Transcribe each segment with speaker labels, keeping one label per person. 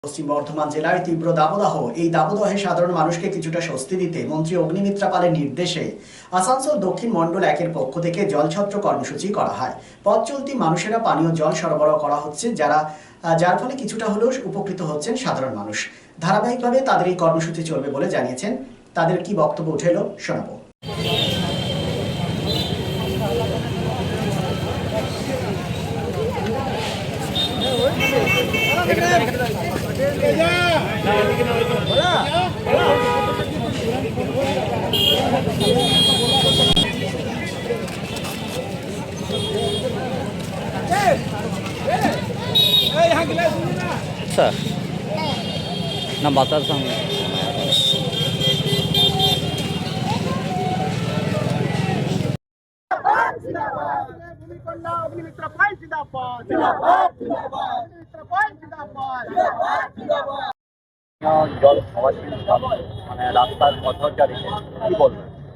Speaker 1: পশ্চিম বর্ধমান জেলায় তীব্র দাবদাহ। এই দাবদাহে সাধারণ মানুষকে কিছুটা স্বস্তি দিতে মন্ত্রী অগ্নিমিত্রা পালের নির্দেশে আসানসোল দক্ষিণ মণ্ডল 1-এর পক্ষ থেকে জলছত্র কর্মসূচি করা হয়। পথ চলতি মানুষেরা পানীয় জল সরবরাহ করা হচ্ছে, যার ফলে কিছুটা হলেও উপকৃত হচ্ছেন সাধারণ মানুষ। ধারাবাহিকভাবে তাদের এই কর্মসূচি চলবে বলে জানিয়েছেন। তাদের কি বক্তব্য উঠে এলো শোনাবো।
Speaker 2: স্যার না বাতার সামনে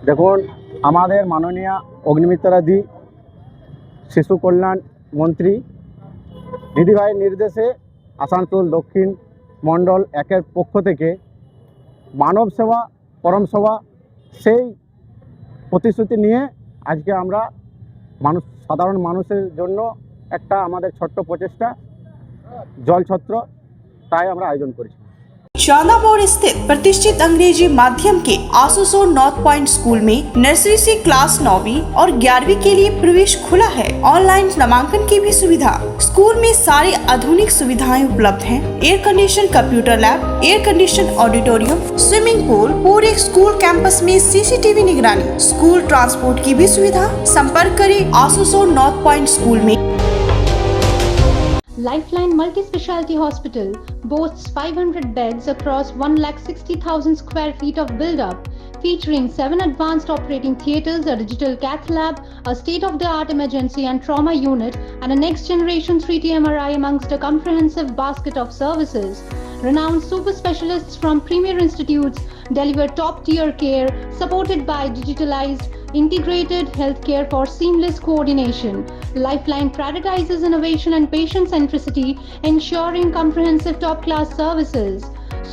Speaker 3: দেখুন, আমাদের মাননীয় অগ্নিমিত্রাদি শিশু কল্যাণ মন্ত্রী দিদিভাইয়ের নির্দেশে আসানসোল দক্ষিণ মণ্ডল 1-এর পক্ষ থেকে মানব সেবা পরম সেবা সেই প্রতিশ্রুতি নিয়ে আজকে আমরা সাধারণ মানুষের জন্য একটা আমাদের ছোট্ট প্রচেষ্টা জলছত্র তাই আমরা আয়োজন করেছি।
Speaker 4: चांदा मोड़ स्थित प्रतिष्ठित अंग्रेजी माध्यम के आसुसोल नॉर्थ पॉइंट स्कूल में नर्सरी से क्लास 9वीं और 11वीं के लिए प्रवेश खुला है। ऑनलाइन नामांकन की भी सुविधा। स्कूल में सारी आधुनिक सुविधाएं उपलब्ध हैं। Air condition computer lab, air condition auditorium, swimming pool, पूरे स्कूल कैंपस में सीसीटीवी निगरानी, स्कूल ट्रांसपोर्ट की भी सुविधा। संपर्क करें आसुसोल नॉर्थ पॉइंट स्कूल में।
Speaker 5: Lifeline Multi-Specialty Hospital boasts 500 beds across 1,60,000 square feet of build-up, featuring 7 advanced operating theatres, a digital cath lab, a state-of-the-art emergency and trauma unit, and a next-generation 3D MRI amongst a comprehensive basket of services. Renowned super specialists from premier institutes deliver top-tier care, supported by digitalized, integrated healthcare for seamless coordination. Lifeline prioritizes innovation and patient centricity, ensuring comprehensive top-class services.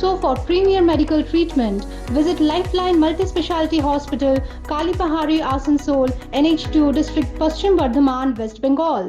Speaker 5: So for premier medical treatment, visit Lifeline Multi-Specialty Hospital, Kalipahari, Asansol, NH2 District, Paschim Bardhaman, West Bengal.